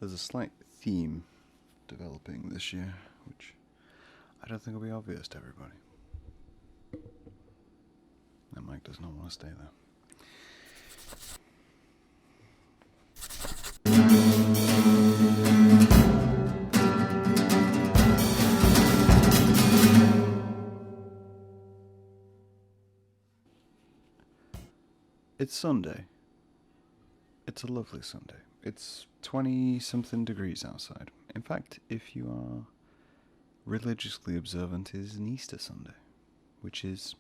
There's a slight theme developing this year, which I don't think will be obvious to everybody. That mic does not want to stay there. It's Sunday. It's a lovely Sunday. It's 20-something degrees outside. In fact, if you are religiously observant, it is an Easter Sunday, which is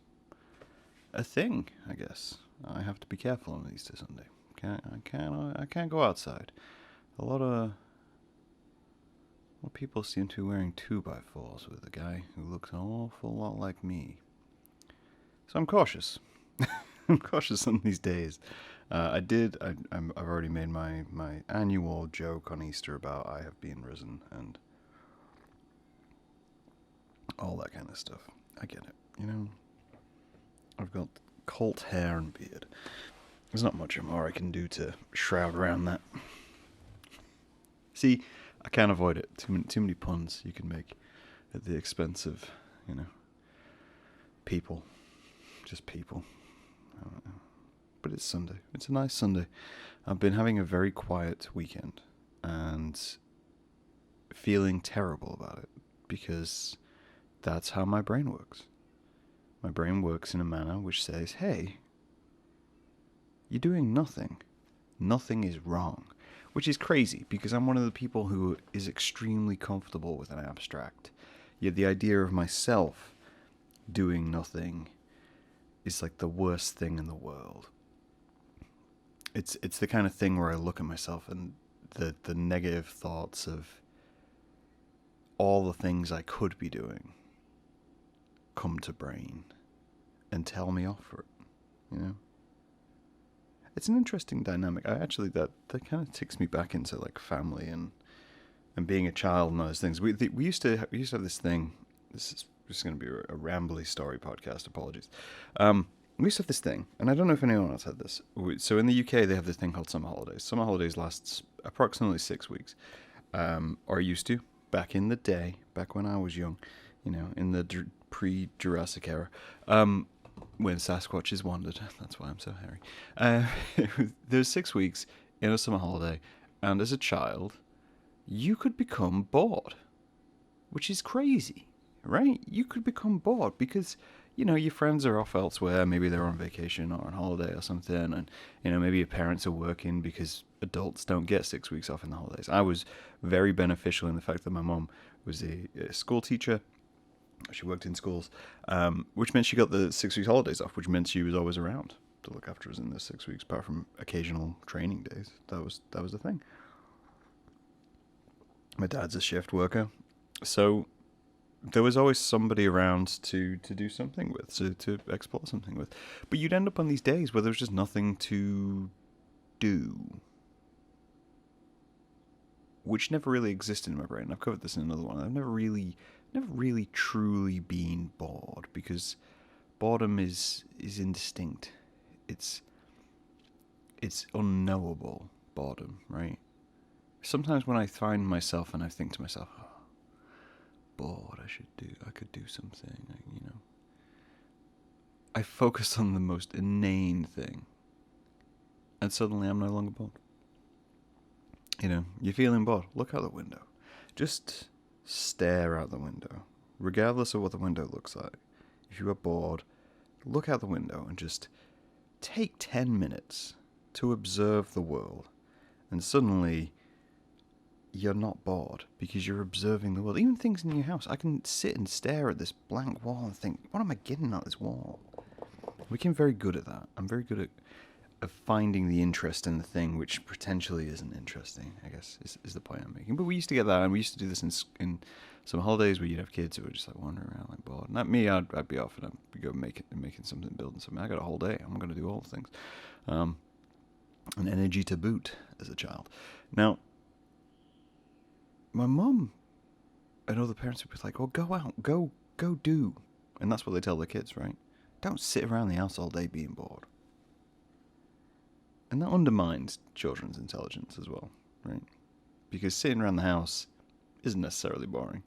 a thing, I guess. I have to be careful on Easter Sunday. I can't go outside. A lot of people seem to be wearing 2x4s with a guy who looks an awful lot like me. So I'm cautious. I'm cautious on these days. I've already made my annual joke on Easter about I have been risen and all that kind of stuff. I get it, I've got colt hair and beard. There's not much more I can do to shroud around that. See, I can't avoid it. Too many puns you can make at the expense of, people. Just people. But it's Sunday. It's a nice Sunday. I've been having a very quiet weekend and feeling terrible about it because that's how my brain works. My brain works in a manner which says, hey, you're doing nothing. Nothing is wrong. Which is crazy because I'm one of the people who is extremely comfortable with an abstract. Yet the idea of myself doing nothing is like the worst thing in the world. It's the kind of thing where I look at myself and the negative thoughts of all the things I could be doing come to brain and tell me off for it, It's an interesting dynamic. That kind of takes me back into like family and being a child and those things. We used to have this thing. This is just going to be a rambly story podcast. Apologies. We used to have this thing, and I don't know if anyone else had this. So in the UK, they have this thing called summer holidays. Summer holidays lasts approximately 6 weeks, or used to back in the day, back when I was young, in the pre-Jurassic era. When Sasquatches wandered. That's why I'm so hairy. There's 6 weeks in a summer holiday, and as a child, you could become bored, which is crazy, right? You could become bored because, your friends are off elsewhere. Maybe they're on vacation or on holiday or something, and, maybe your parents are working because adults don't get 6 weeks off in the holidays. I was very beneficial in the fact that my mom was a school teacher. She worked in schools, which meant she got the 6 weeks holidays off, which meant she was always around to look after us in those 6 weeks, apart from occasional training days. That was the thing. My dad's a shift worker, so there was always somebody around to do something with, to explore something with. But you'd end up on these days where there was just nothing to do, which never really existed in my brain. I've covered this in another one. I've never really truly been bored because boredom is indistinct. It's unknowable boredom, right? Sometimes when I find myself and I think to myself, oh, bored, I could do something, I focus on the most inane thing and suddenly I'm no longer bored. You're feeling bored, look out the window. Just stare out the window, regardless of what the window looks like. If you are bored, look out the window and just take 10 minutes to observe the world, and suddenly you're not bored because you're observing the world. Even things in your house. I can sit and stare at this blank wall and think, what am I getting out of this wall? We became very good at that. I'm very good at finding the interest in the thing which potentially isn't interesting, I guess, is the point I'm making. But we used to get that, and we used to do this in some holidays where you'd have kids who were just like wandering around like bored. Not me, I'd be off and I'd go making something, building something. I got a whole day. I'm going to do all the things. And energy to boot as a child. Now, my mum and other parents would be like, well, go out, go do. And that's what they tell their kids, right? Don't sit around the house all day being bored. And that undermines children's intelligence as well, right? because sitting around the house isn't necessarily boring.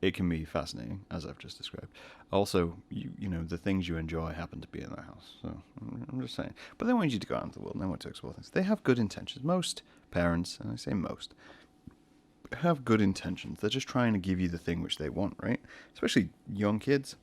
It can be fascinating, as I've just described. Also, you know, the things you enjoy happen to be in the house. So I'm just saying. But they want you to go out into the world and they want to explore things. They have good intentions. Most parents, and I say most, have good intentions. They're just trying to give you the thing which they want, right? Especially young kids.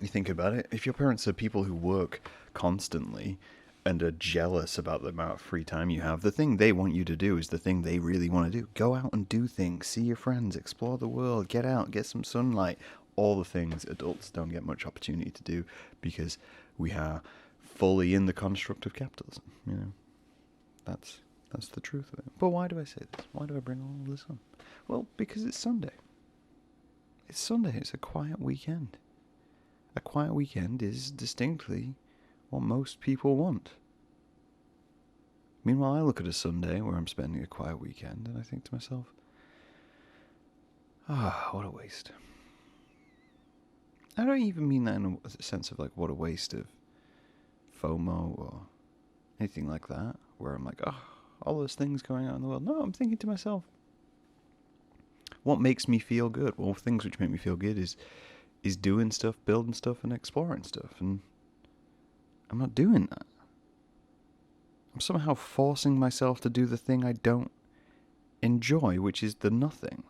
You think about it. If your parents are people who work constantly and are jealous about the amount of free time you have, the thing they want you to do is the thing they really want to do. Go out and do things. See your friends. Explore the world. Get out. Get some sunlight. All the things adults don't get much opportunity to do because we are fully in the construct of capitalism. You know, that's the truth of it. But why do I say this? Why do I bring all of this up? Well, because it's Sunday. It's Sunday. It's a quiet weekend. A quiet weekend is distinctly what most people want. Meanwhile, I look at a Sunday where I'm spending a quiet weekend and I think to myself, what a waste. I don't even mean that in a sense of like, what a waste of FOMO or anything like that, where I'm like, all those things going on in the world. No, I'm thinking to myself, what makes me feel good? Well, things which make me feel good is doing stuff, building stuff, and exploring stuff. And I'm not doing that. I'm somehow forcing myself to do the thing I don't enjoy, which is the nothing.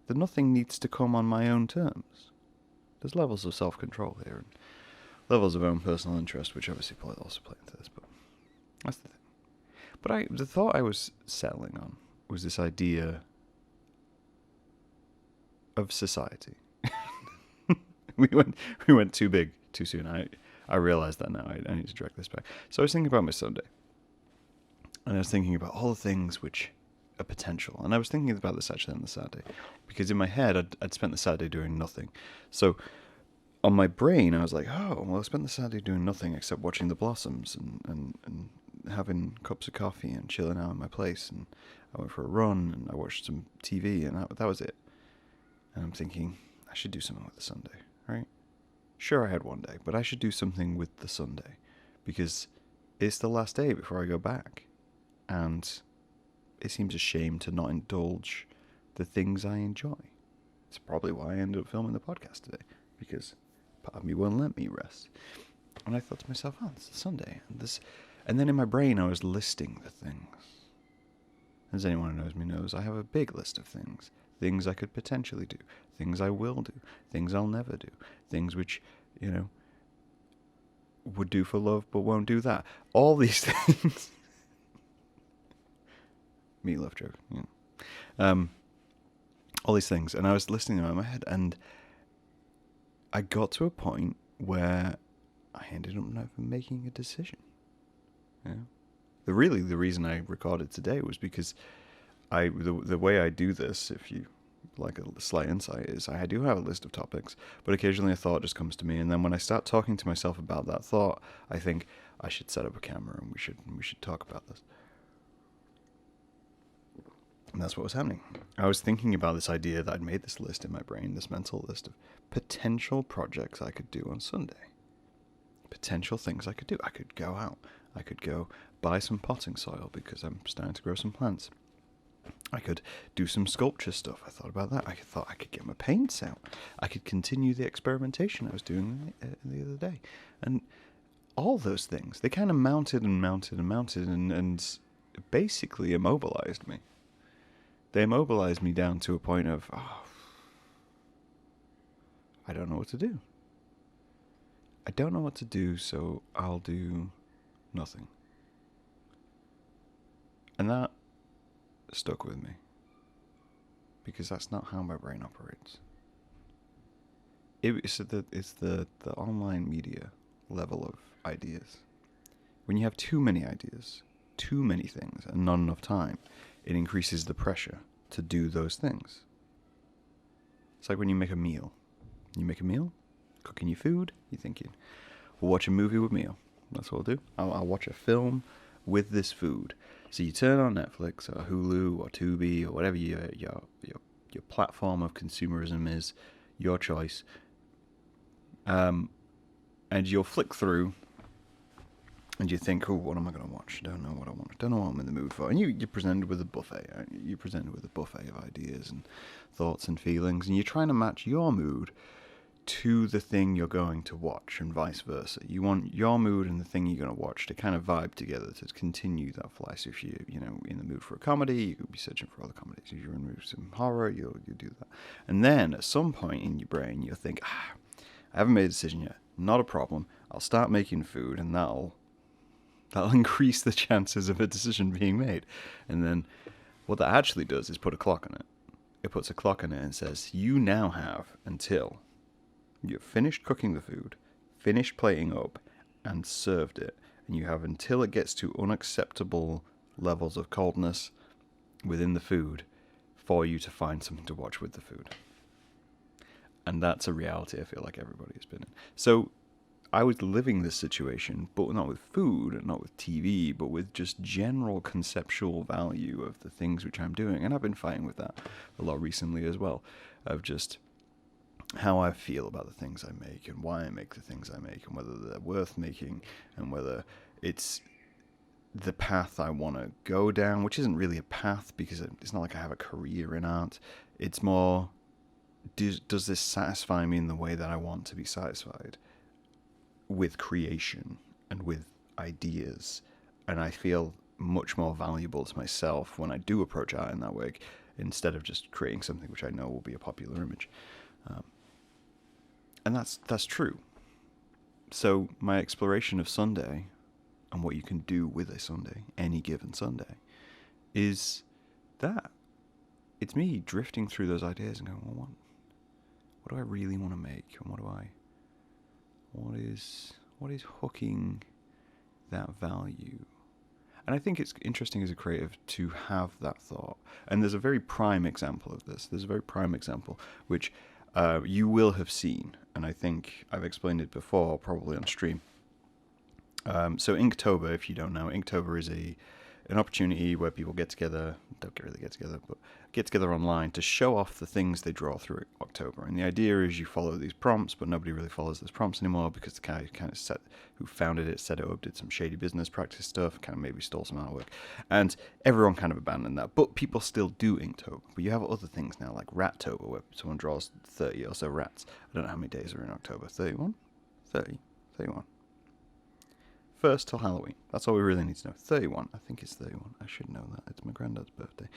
The nothing needs to come on my own terms. There's levels of self-control here, and levels of own personal interest, which obviously also play into this, but that's the thing. But the thought I was settling on was this idea of society. we went too big too soon. I realized that now. I need to drag this back. So I was thinking about my Sunday, and I was thinking about all the things which are potential. And I was thinking about this actually on the Saturday, because in my head I'd spent the Saturday doing nothing. So on my brain I was like, I spent the Saturday doing nothing except watching the blossoms and having cups of coffee and chilling out in my place. And I went for a run and I watched some TV, and that was it. And I'm thinking, I should do something with the Sunday, right? Sure, I had one day, but I should do something with the Sunday, because it's the last day before I go back. And it seems a shame to not indulge the things I enjoy. It's probably why I ended up filming the podcast today, because part of me won't let me rest. And I thought to myself, it's a Sunday. And then in my brain I was listing the things. As anyone who knows me knows, I have a big list of things. Things I could potentially do. Things I will do. Things I'll never do. Things which, would do for love but won't do that. All these things. Meatloaf joke. All these things. And I was listing them in my head, and I got to a point where I ended up never making a decision. The reason I recorded today was because the way I do this, if you like a slight insight, is I do have a list of topics, but occasionally a thought just comes to me, and then when I start talking to myself about that thought, I think I should set up a camera and we should talk about this. And that's what was happening. I was thinking about this idea that I'd made this list in my brain, this mental list of potential projects I could do on Sunday. Potential things I could do. I could go out. I could go buy some potting soil because I'm starting to grow some plants. I could do some sculpture stuff. I thought about that. I thought I could get my paints out. I could continue the experimentation I was doing the other day. And all those things, they kind of mounted and basically immobilized me. They immobilized me down to a point of, I don't know what to do. I don't know what to do, so I'll do nothing. And that stuck with me, because that's not how my brain operates. It's the online media level of ideas. When you have too many ideas, too many things, and not enough time, it increases the pressure to do those things. It's like when you make a meal. You make a meal, cooking your food, you're thinking, we'll watch a movie with meal. That's what I'll do. I'll watch a film with this food. So you turn on Netflix or Hulu or Tubi or whatever your platform of consumerism is, your choice, and you'll flick through And you think, oh, what am I going to watch? I don't know what I want. I don't know what I'm in the mood for. And you're presented with a buffet. You're presented with a buffet of ideas and thoughts and feelings, and you're trying to match your mood to the thing you're going to watch, and vice versa. You want your mood and the thing you're going to watch to kind of vibe together to continue that fly. So if you're, in the mood for a comedy, you could be searching for other comedies. If you're in the mood for some horror, you'll do that. And then at some point in your brain, you'll think, I haven't made a decision yet. Not a problem. I'll start making food, and that'll increase the chances of a decision being made. And then what that actually does is put a clock on it. It puts a clock on it and says, you now have until you've finished cooking the food, finished plating up, and served it. And you have until it gets to unacceptable levels of coldness within the food for you to find something to watch with the food. And that's a reality I feel like everybody has been in. So I was living this situation, but not with food and not with TV, but with just general conceptual value of the things which I'm doing. And I've been fighting with that a lot recently as well, of just how I feel about the things I make and why I make the things I make and whether they're worth making and whether it's the path I want to go down, which isn't really a path because it's not like I have a career in art. It's more, does this satisfy me in the way that I want to be satisfied with creation and with ideas? And I feel much more valuable to myself when I do approach art in that way, instead of just creating something which I know will be a popular image. And that's true. So my exploration of Sunday and what you can do with a Sunday, any given Sunday, is that. It's me drifting through those ideas and going, well, what do I really want to make? And what is hooking that value? And I think it's interesting as a creative to have that thought. And there's a very prime example of this. There's a very prime example, which you will have seen, and I think I've explained it before, probably on stream. So Inktober, if you don't know, Inktober is an opportunity where people get together, don't really get together, but get together online to show off the things they draw through October. And the idea is you follow these prompts, but nobody really follows those prompts anymore because the guy who founded it, set it up, did some shady business practice stuff, kind of maybe stole some artwork, and everyone kind of abandoned that. But people still do Inktober. But you have other things now, like Rattober, where someone draws 30 or so rats. I don't know how many days are in October. 31? 30? 31. First till Halloween. That's all we really need to know. 31. I think it's 31. I should know that. It's my granddad's birthday.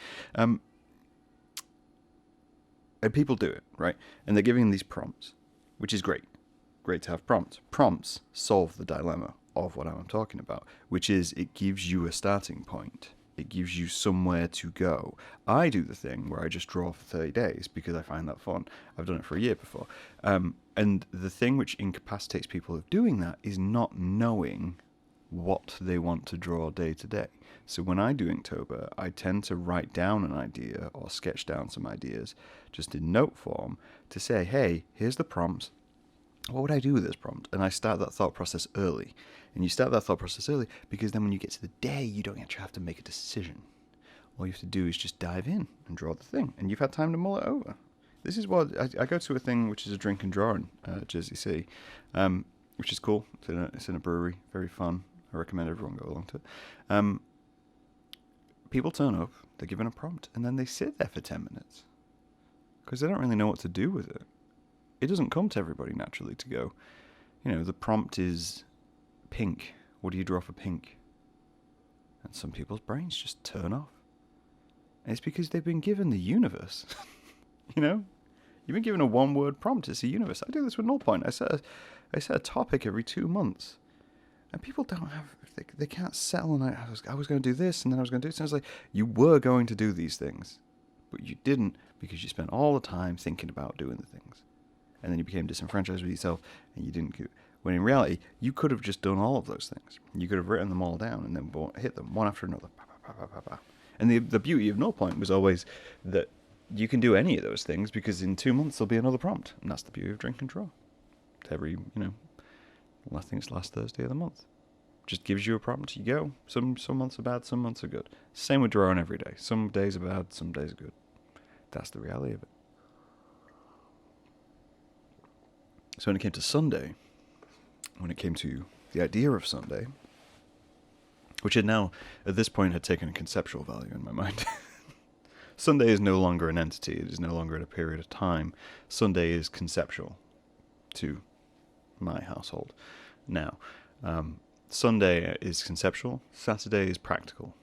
And people do it, right? And they're giving these prompts, which is great. Great to have prompts. Prompts solve the dilemma of what I'm talking about, which is it gives you a starting point. It gives you somewhere to go. I do the thing where I just draw for 30 days because I find that fun. I've done it for a year before. And the thing which incapacitates people of doing that is not knowing what they want to draw day to day. So when I do Inktober, I tend to write down an idea or sketch down some ideas just in note form to say, hey, here's the prompts. What would I do with this prompt? And I start that thought process early. And you start that thought process early because then when you get to the day, you don't actually have to make a decision. All you have to do is just dive in and draw the thing. And you've had time to mull it over. This is what I go to a thing which is a drink and draw in Jersey City, which is cool. It's in a brewery, very fun. I recommend everyone go along to it. People turn up, they're given a prompt, and then they sit there for 10 minutes because they don't really know what to do with it. It doesn't come to everybody naturally to go, the prompt is pink. What do you draw for pink? And some people's brains just turn off. And it's because they've been given the universe. You've been given a one-word prompt. It's the universe. I do this with Null Point. I set a topic every 2 months. And people don't have, they can't settle on, I was going to do this, and then I was going to do this. And I was like, you were going to do these things, but you didn't because you spent all the time thinking about doing the things. And then you became disenfranchised with yourself, and you didn't, when in reality, you could have just done all of those things. You could have written them all down and then hit them one after another. And the beauty of Null Point was always that you can do any of those things because in 2 months there'll be another prompt. And that's the beauty of Drink and Draw. Every, I think it's last Thursday of the month. Just gives you a prompt, you go. Some months are bad, some months are good. Same with drawing every day. Some days are bad, some days are good. That's the reality of it. So when it came to Sunday, when it came to the idea of Sunday, which had now, at this point, had taken a conceptual value in my mind. Sunday is no longer an entity. It is no longer at a period of time. Sunday is conceptual to my household now. Sunday is conceptual. Saturday is practical,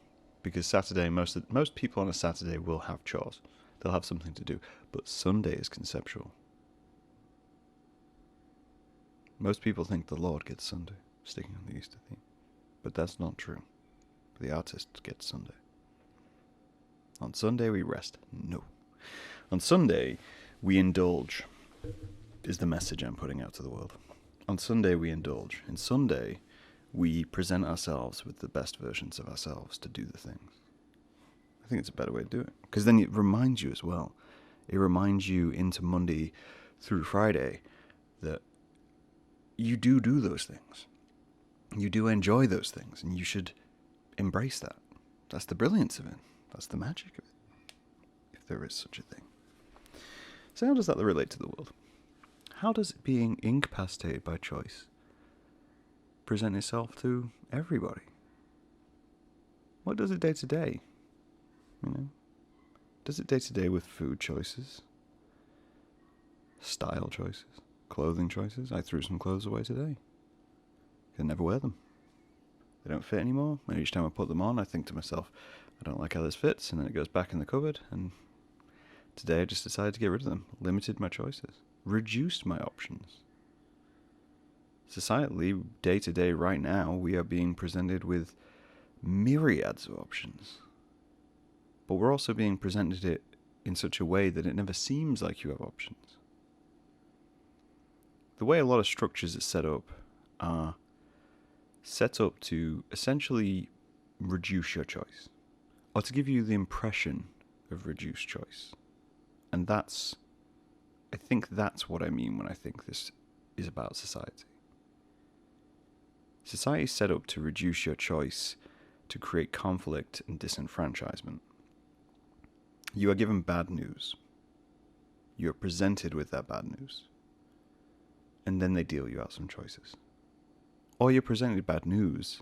because Saturday, most people on a Saturday will have chores. They'll have something to do. But Sunday is conceptual. Most people think the Lord gets Sunday, sticking on the Easter theme. But that's not true. The artist gets Sunday. On Sunday we rest. No. On Sunday we indulge, is the message I'm putting out to the world. On Sunday we indulge. In Sunday we present ourselves with the best versions of ourselves to do the things. I think it's a better way to do it. Because then it reminds you as well. It reminds you into Monday through Friday that you do those things. You do enjoy those things, and you should embrace that. That's the brilliance of it. That's the magic of it, if there is such a thing. So how does that relate to the world? How does being incapacitated by choice present itself to everybody? What does it day to day? Does it day to day with food choices, style choices, clothing choices? I threw some clothes away today. I never wear them. They don't fit anymore, and each time I put them on, I think to myself, I don't like how this fits, and then it goes back in the cupboard, and today I just decided to get rid of them. Limited my choices. Reduced my options. Societally, day to day right now, we are being presented with myriads of options. But we're also being presented it in such a way that it never seems like you have options. The way a lot of structures are set up are set up to essentially reduce your choice, or to give you the impression of reduced choice. And I think that's what I mean when I think this is about society. Society is set up to reduce your choice, to create conflict and disenfranchisement. You are given bad news. You are presented with that bad news. And then they deal you out some choices. Or you're presented bad news,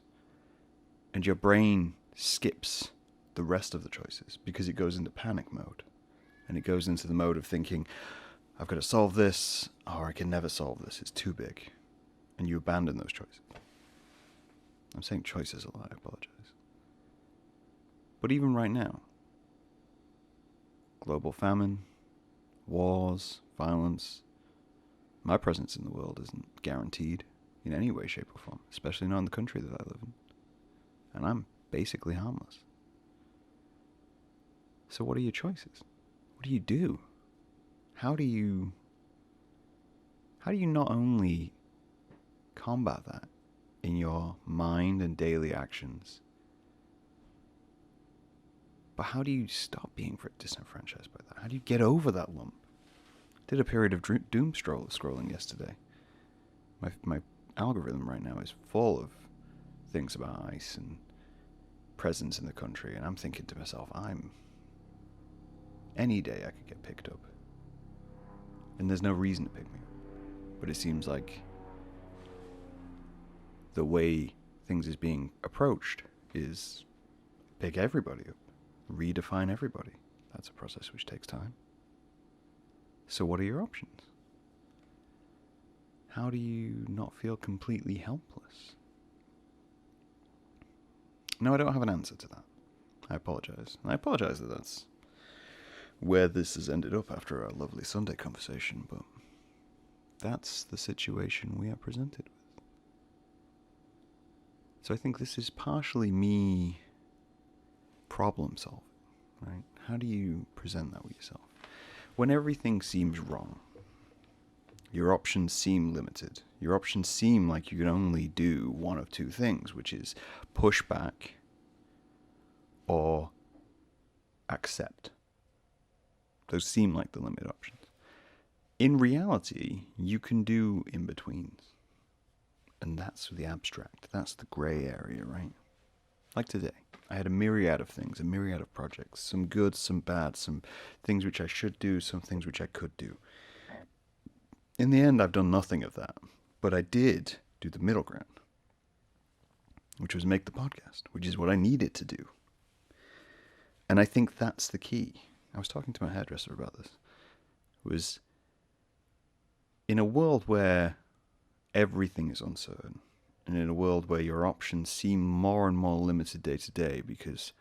and your brain skips the rest of the choices because it goes into panic mode. And it goes into the mode of thinking, I've got to solve this, or I can never solve this, it's too big. And you abandon those choices. I'm saying choices a lot, I apologize. But even right now, global famine, wars, violence, my presence in the world isn't guaranteed in any way, shape, or form, especially not in the country that I live in. And I'm basically harmless. So what are your choices? What do you do? How do you not only combat that in your mind and daily actions, but how do you stop being disenfranchised by that? How do you get over that lump? I did a period of doom scrolling yesterday. My algorithm right now is full of things about ICE and presence in the country, and I'm thinking to myself, any day I could get picked up. And there's no reason to pick me up. But it seems like the way things is being approached is pick everybody up, redefine everybody. That's a process which takes time. So what are your options? How do you not feel completely helpless? No, I don't have an answer to that. I apologize. And I apologize that that's where this has ended up after our lovely Sunday conversation, but that's the situation we are presented with. So I think this is partially me problem solving, right? How do you present that with yourself? When everything seems wrong, your options seem limited. Your options seem like you can only do one of two things, which is push back or accept. Those seem like the limited options. In reality, you can do in-betweens. And that's the abstract. That's the grey area, right? Like today, I had a myriad of things, a myriad of projects. Some good, some bad, some things which I should do, some things which I could do. In the end, I've done nothing of that. But I did do the middle ground. which was make the podcast, which is what I needed to do. And I think that's the key. I was talking to my hairdresser about this. It was in a world where everything is uncertain, and in a world where your options seem more and more limited day to day because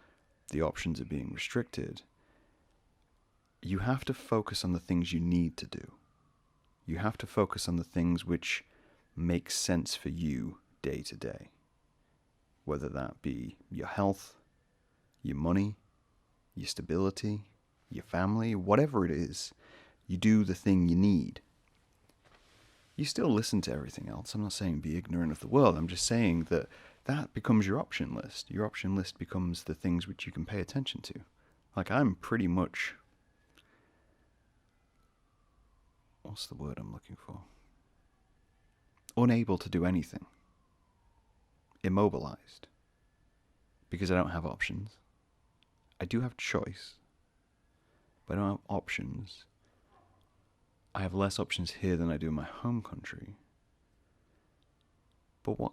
the options are being restricted, you have to focus on the things you need to do. You have to focus on the things which make sense for you day to day. Whether that be your health, your money, your stability, your family, whatever it is, you do the thing you need. You still listen to everything else. I'm not saying be ignorant of the world. I'm just saying that that becomes your option list. Your option list becomes the things which you can pay attention to. Like, I'm pretty much... what's the word I'm looking for? Unable to do anything. Immobilized. Because I don't have options. I do have choice, but I don't have options. I have less options here than I do in my home country. But what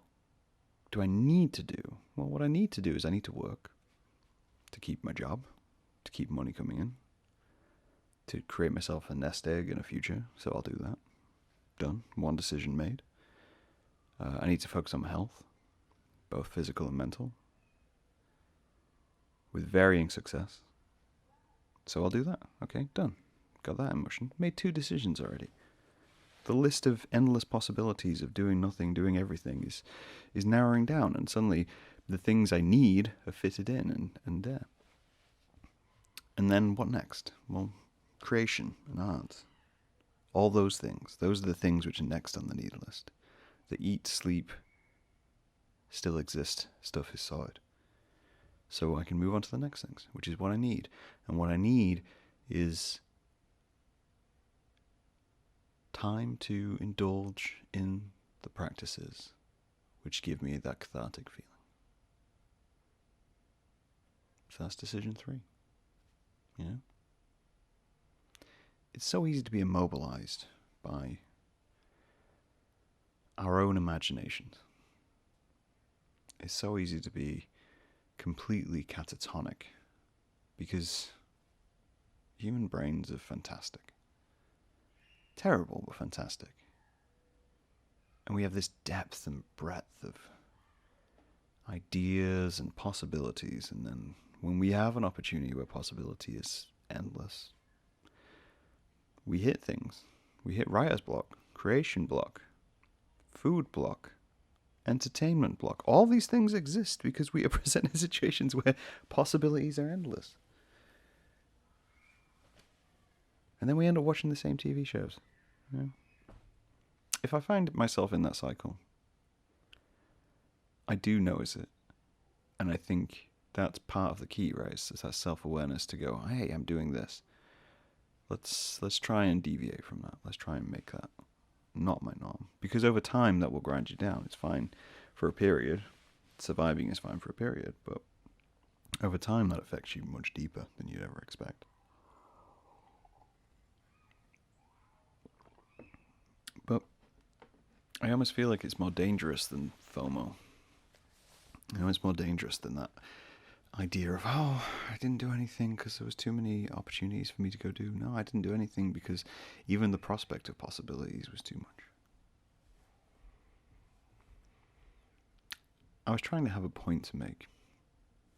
do I need to do? Well, what I need to do is I need to work to keep my job, to keep money coming in, to create myself a nest egg in a future. So I'll do that. Done. One decision made. I need to focus on my health, both physical and mental, with varying success. So I'll do that. Okay, done. Got that in motion. Made 2 decisions already. The list of endless possibilities of doing nothing, doing everything is narrowing down, and suddenly the things I need are fitted in and there. And then what next? Well, creation and art. All those things. Those are the things which are next on the need list. The eat, sleep, still exist stuff is sorted. So I can move on to the next things, which is what I need. And what I need is time to indulge in the practices which give me that cathartic feeling. So that's decision 3. You know? It's so easy to be immobilized by our own imaginations. It's so easy to be completely catatonic because human brains are fantastic. Terrible, but fantastic. And we have this depth and breadth of ideas and possibilities, and then when we have an opportunity where possibility is endless, we hit things. We hit writer's block, creation block, food block, entertainment block. All these things exist because we are present in situations where possibilities are endless. And then we end up watching the same TV shows. You know? If I find myself in that cycle, I do notice it. And I think that's part of the key, right? It's that self-awareness to go, hey, I'm doing this. Let's try and deviate from that. Let's try and make that not my norm. Because over time, that will grind you down. It's fine for a period. Surviving is fine for a period. But over time, that affects you much deeper than you'd ever expect. But I almost feel like it's more dangerous than FOMO. You know, it's more dangerous than that idea of, oh, I didn't do anything because there was too many opportunities for me to go do. No, I didn't do anything because even the prospect of possibilities was too much. I was trying to have a point to make,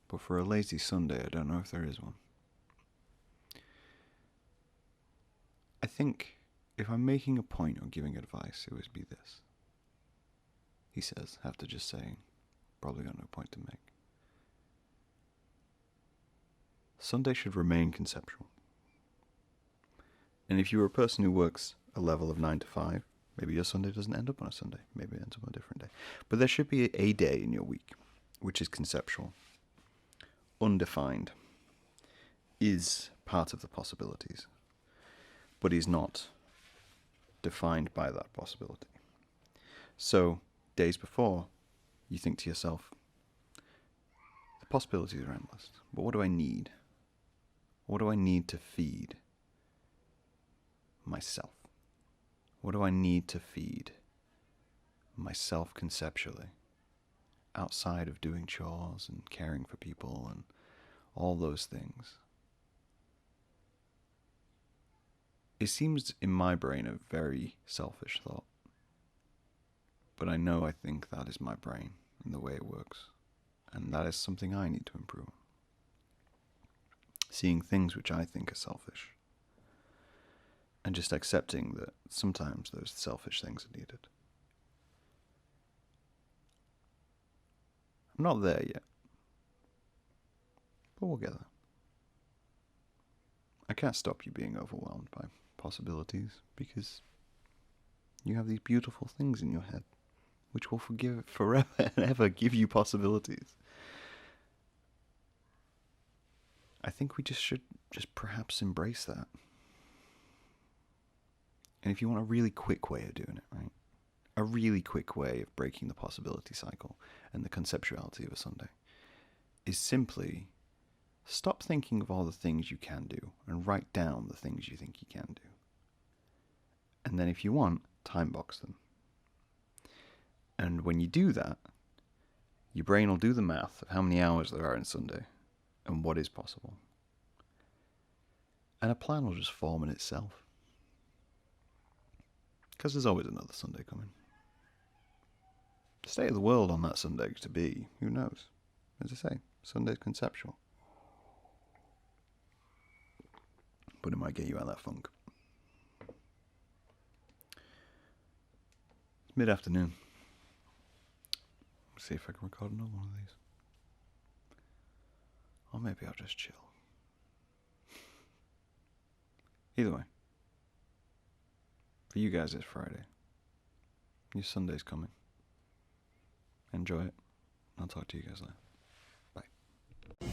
but for a lazy Sunday, I don't know if there is one. I think if I'm making a point or giving advice, it would be this. He says, after just saying, probably got no point to make. Sunday should remain conceptual. And if you're a person who works a level of 9 to 5, maybe your Sunday doesn't end up on a Sunday. Maybe it ends up on a different day. But there should be a day in your week which is conceptual, undefined, is part of the possibilities, but is not defined by that possibility. So, days before, you think to yourself, the possibilities are endless, but what do I need? What do I need to feed myself? What do I need to feed myself conceptually? outside of doing chores and caring for people and all those things. It seems in my brain a very selfish thought. But I know I think that is my brain and the way it works. And that is something I need to improve. Seeing things which I think are selfish. And just accepting that sometimes those selfish things are needed. I'm not there yet. But we'll get there. I can't stop you being overwhelmed by possibilities because you have these beautiful things in your head which will forever and ever give you possibilities. I think we should perhaps embrace that. And if you want a really quick way of doing it, right? A really quick way of breaking the possibility cycle and the conceptuality of a Sunday is simply stop thinking of all the things you can do and write down the things you think you can do. And then if you want, time box them. And when you do that, your brain will do the math of how many hours there are in Sunday and what is possible. And a plan will just form in itself. Because there's always another Sunday coming. The state of the world on that Sunday to be, who knows? As I say, Sunday's conceptual. But it might get you out of that funk. It's mid-afternoon. See if I can record another one of these. Or maybe I'll just chill. Either way. For you guys, it's Friday. Your Sunday's coming. Enjoy it. I'll talk to you guys later. Bye.